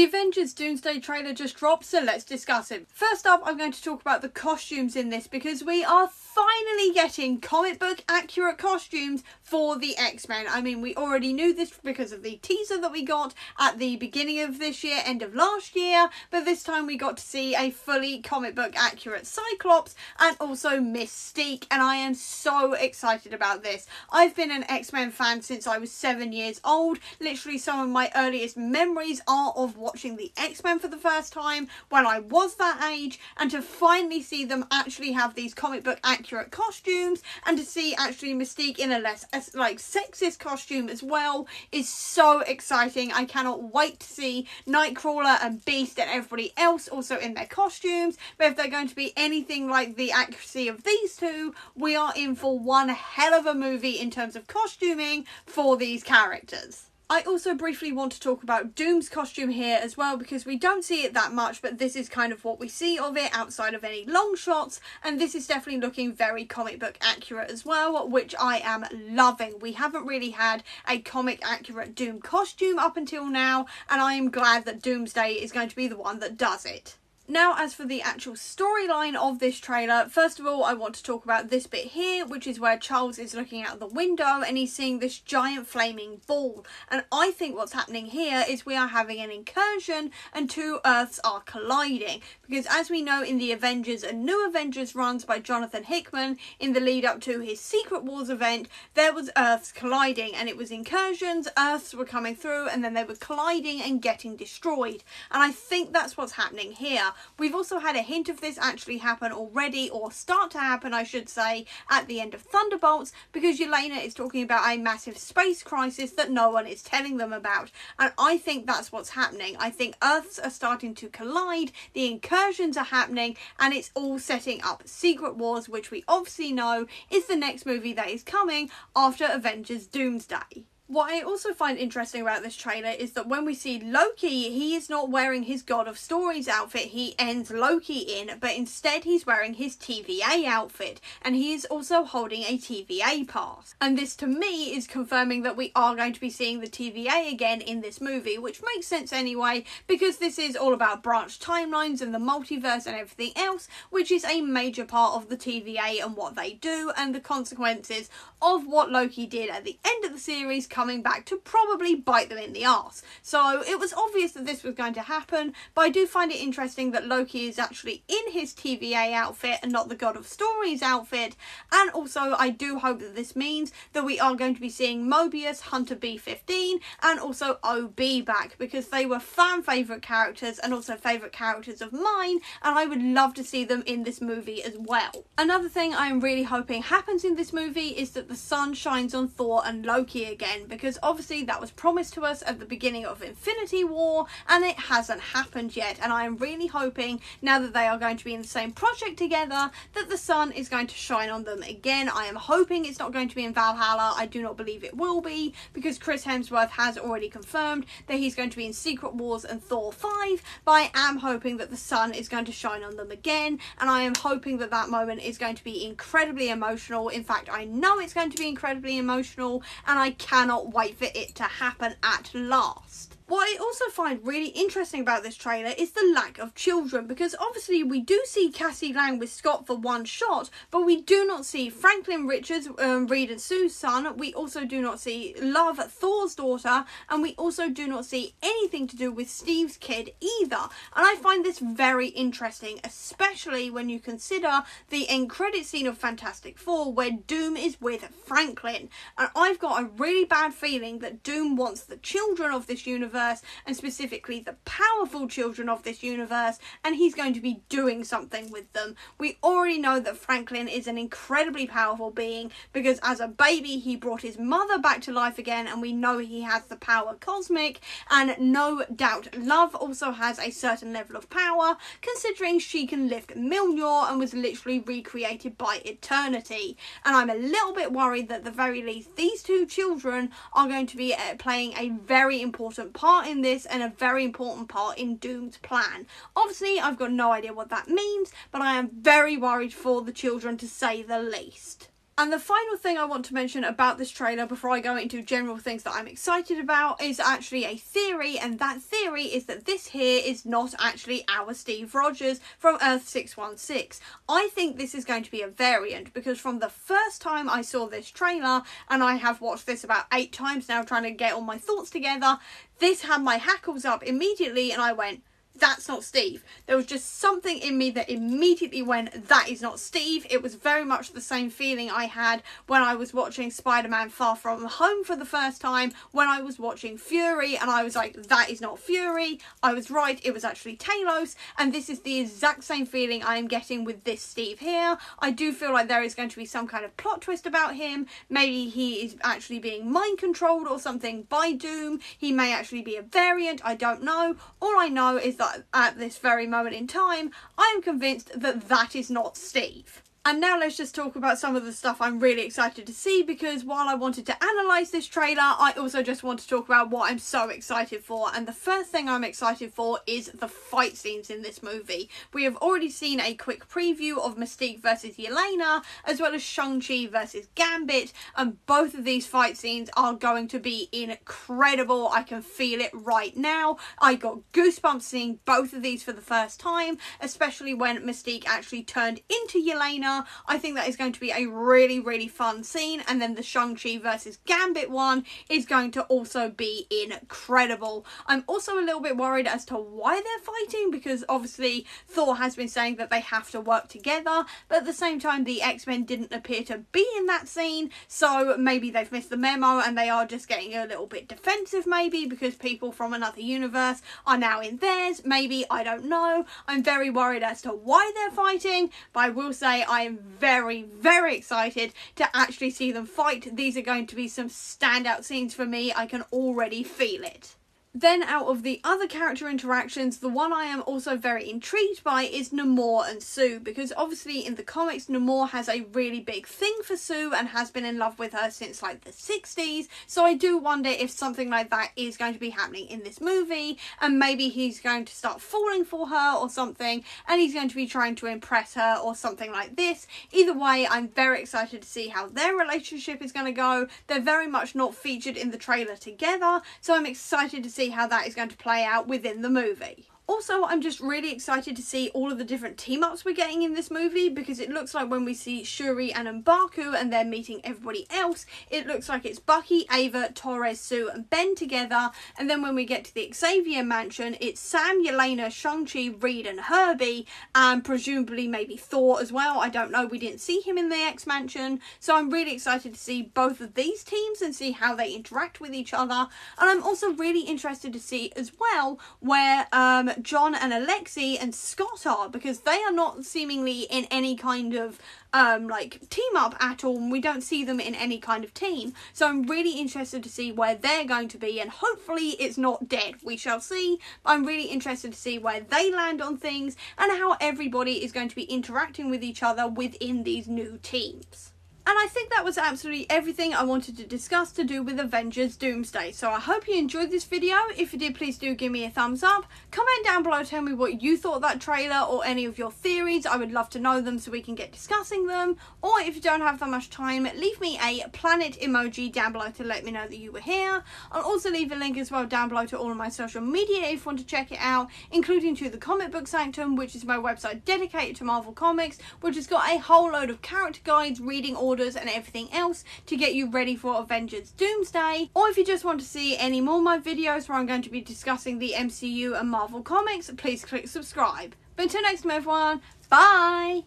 Avengers Doomsday trailer just dropped, so let's discuss it. First up, I'm going to talk about the costumes in this because we are finally getting comic book accurate costumes for the X-Men. I mean, we already knew this because of the teaser that we got at the beginning of this year, end of last year, but this time we got to see a fully comic book accurate Cyclops and also Mystique, and I am so excited about this. I've been an X-Men fan since I was 7 years old. Literally some of my earliest memories are of watching the X-Men for the first time when I was that age, and to finally see them actually have these comic book accurate costumes and to see actually Mystique in a less sexist costume as well is so exciting. I cannot wait to see Nightcrawler and Beast and everybody else also in their costumes, but if they're going to be anything like the accuracy of these two, we are in for one hell of a movie in terms of costuming for these characters. I also briefly want to talk about Doom's costume here as well because we don't see it that much, but this is kind of what we see of it outside of any long shots, and this is definitely looking very comic book accurate as well, which I am loving. We haven't really had a comic accurate Doom costume up until now, and I am glad that Doomsday is going to be the one that does it. Now, as for the actual storyline of this trailer, first of all, I want to talk about this bit here, which is where Charles is looking out the window and he's seeing this giant flaming ball. And I think what's happening here is we are having an incursion and two Earths are colliding. Because as we know in the Avengers and New Avengers runs by Jonathan Hickman in the lead up to his Secret Wars event, there was Earths colliding and it was incursions, Earths were coming through and then they were colliding and getting destroyed. And I think that's what's happening here. We've also had a hint of this actually happen already, or start to happen I should say, at the end of Thunderbolts, because Yelena is talking about a massive space crisis that no one is telling them about, and I think that's what's happening. I think Earths are starting to collide, the incursions are happening, and it's all setting up Secret Wars, which we obviously know is the next movie that is coming after Avengers Doomsday. What I also find interesting about this trailer is that when we see Loki, he is not wearing his God of Stories outfit he ends Loki in, but instead he's wearing his TVA outfit, and he is also holding a TVA pass. And this to me is confirming that we are going to be seeing the TVA again in this movie, which makes sense anyway, because this is all about branched timelines and the multiverse and everything else, which is a major part of the TVA and what they do and the consequences of what Loki did at the end of the series coming back to probably bite them in the arse. So it was obvious that this was going to happen, but I do find it interesting that Loki is actually in his TVA outfit and not the God of Stories outfit, and also I do hope that this means that we are going to be seeing Mobius, Hunter B-15 and also OB back, because they were fan favourite characters and also favourite characters of mine, and I would love to see them in this movie as well. Another thing I am really hoping happens in this movie is that the sun shines on Thor and Loki again, because obviously that was promised to us at the beginning of Infinity War and it hasn't happened yet, and I am really hoping now that they are going to be in the same project together that the sun is going to shine on them again. I am hoping it's not going to be in Valhalla. I do not believe it will be, because Chris Hemsworth has already confirmed that he's going to be in Secret Wars and Thor 5, but I am hoping that the sun is going to shine on them again, and I am hoping that that moment is going to be incredibly emotional. In fact, I know it's going to be incredibly emotional, and I cannot wait for it to happen at last. What I also find really interesting about this trailer is the lack of children, because obviously we do see Cassie Lang with Scott for one shot, but we do not see Franklin Richards, Reed and Sue's son. We also do not see Love, Thor's daughter, and we also do not see anything to do with Steve's kid either. And I find this very interesting, especially when you consider the end credit scene of Fantastic Four where Doom is with Franklin. And I've got a really bad feeling that Doom wants the children of this universe, and specifically the powerful children of this universe, and he's going to be doing something with them. We already know that Franklin is an incredibly powerful being, because as a baby he brought his mother back to life again, and we know he has the power cosmic, and no doubt Love also has a certain level of power, considering she can lift Mjolnir and was literally recreated by eternity. And I'm a little bit worried that at the very least these two children are going to be playing a very important part in this, and a very important part in Doom's plan. Obviously I've got no idea what that means, but I am very worried for the children, to say the least. And the final thing I want to mention about this trailer before I go into general things that I'm excited about is actually a theory, and that theory is that this here is not actually our Steve Rogers from Earth 616. I think this is going to be a variant, because from the first time I saw this trailer, and I have watched this about 8 times now trying to get all my thoughts together, this had my hackles up immediately and I went, that's not Steve. There was just something in me that immediately went, that is not Steve. It was very much the same feeling I had when I was watching Spider-Man Far From Home for the first time, when I was watching Fury, and I was like, that is not Fury. I was right, it was actually Talos, and this is the exact same feeling I am getting with this Steve here. I do feel like there is going to be some kind of plot twist about him. Maybe he is actually being mind controlled or something by Doom. He may actually be a variant, I don't know. All I know is that at this very moment in time, I am convinced that that is not Steve. And now let's just talk about some of the stuff I'm really excited to see, because while I wanted to analyse this trailer, I also just want to talk about what I'm so excited for. And the first thing I'm excited for is the fight scenes in this movie. We have already seen a quick preview of Mystique versus Yelena, as well as Shang-Chi versus Gambit, and both of these fight scenes are going to be incredible. I can feel it right now. I got goosebumps seeing both of these for the first time, especially when Mystique actually turned into Yelena. I think that is going to be a really, really fun scene. And then the Shang-Chi versus Gambit one is going to also be incredible. I'm also a little bit worried as to why they're fighting, because obviously Thor has been saying that they have to work together, but at the same time the X-Men didn't appear to be in that scene, so maybe they've missed the memo and they are just getting a little bit defensive, maybe because people from another universe are now in theirs. Maybe, I don't know. I'm very worried as to why they're fighting, but I will say I am very, very excited to actually see them fight. These are going to be some standout scenes for me. I can already feel it. Then out of the other character interactions, the one I am also very intrigued by is Namor and Sue, because obviously in the comics Namor has a really big thing for Sue and has been in love with her since like the 60s, so I do wonder if something like that is going to be happening in this movie, and maybe he's going to start falling for her or something, and he's going to be trying to impress her or something like this. Either way, I'm very excited to see how their relationship is going to go. They're very much not featured in the trailer together, so I'm excited to see how that is going to play out within the movie. Also, I'm just really excited to see all of the different team-ups we're getting in this movie, because it looks like when we see Shuri and M'Baku and they're meeting everybody else, it looks like it's Bucky, Ava, Torres, Sue and Ben together, and then when we get to the Xavier mansion, it's Sam, Yelena, Shang-Chi, Reed and Herbie, and presumably maybe Thor as well. I don't know, we didn't see him in the X-Mansion, so I'm really excited to see both of these teams and see how they interact with each other. And I'm also really interested to see as well where John and Alexei and Scott are, because they are not seemingly in any kind of like team up at all, and we don't see them in any kind of team, so I'm really interested to see where they're going to be, and hopefully it's not dead, we shall see. But I'm really interested to see where they land on things and how everybody is going to be interacting with each other within these new teams. And I think that was absolutely everything I wanted to discuss to do with Avengers Doomsday. So I hope you enjoyed this video. If you did, please do give me a thumbs up. Comment down below, tell me what you thought of that trailer or any of your theories. I would love to know them so we can get discussing them. Or if you don't have that much time, leave me a planet emoji down below to let me know that you were here. I'll also leave a link as well down below to all of my social media if you want to check it out, including to the Comic Book Sanctum, which is my website dedicated to Marvel Comics, which has got a whole load of character guides, reading orders and everything else to get you ready for Avengers Doomsday. Or if you just want to see any more of my videos where I'm going to be discussing the MCU and Marvel Comics, please click subscribe. But until next time everyone, bye!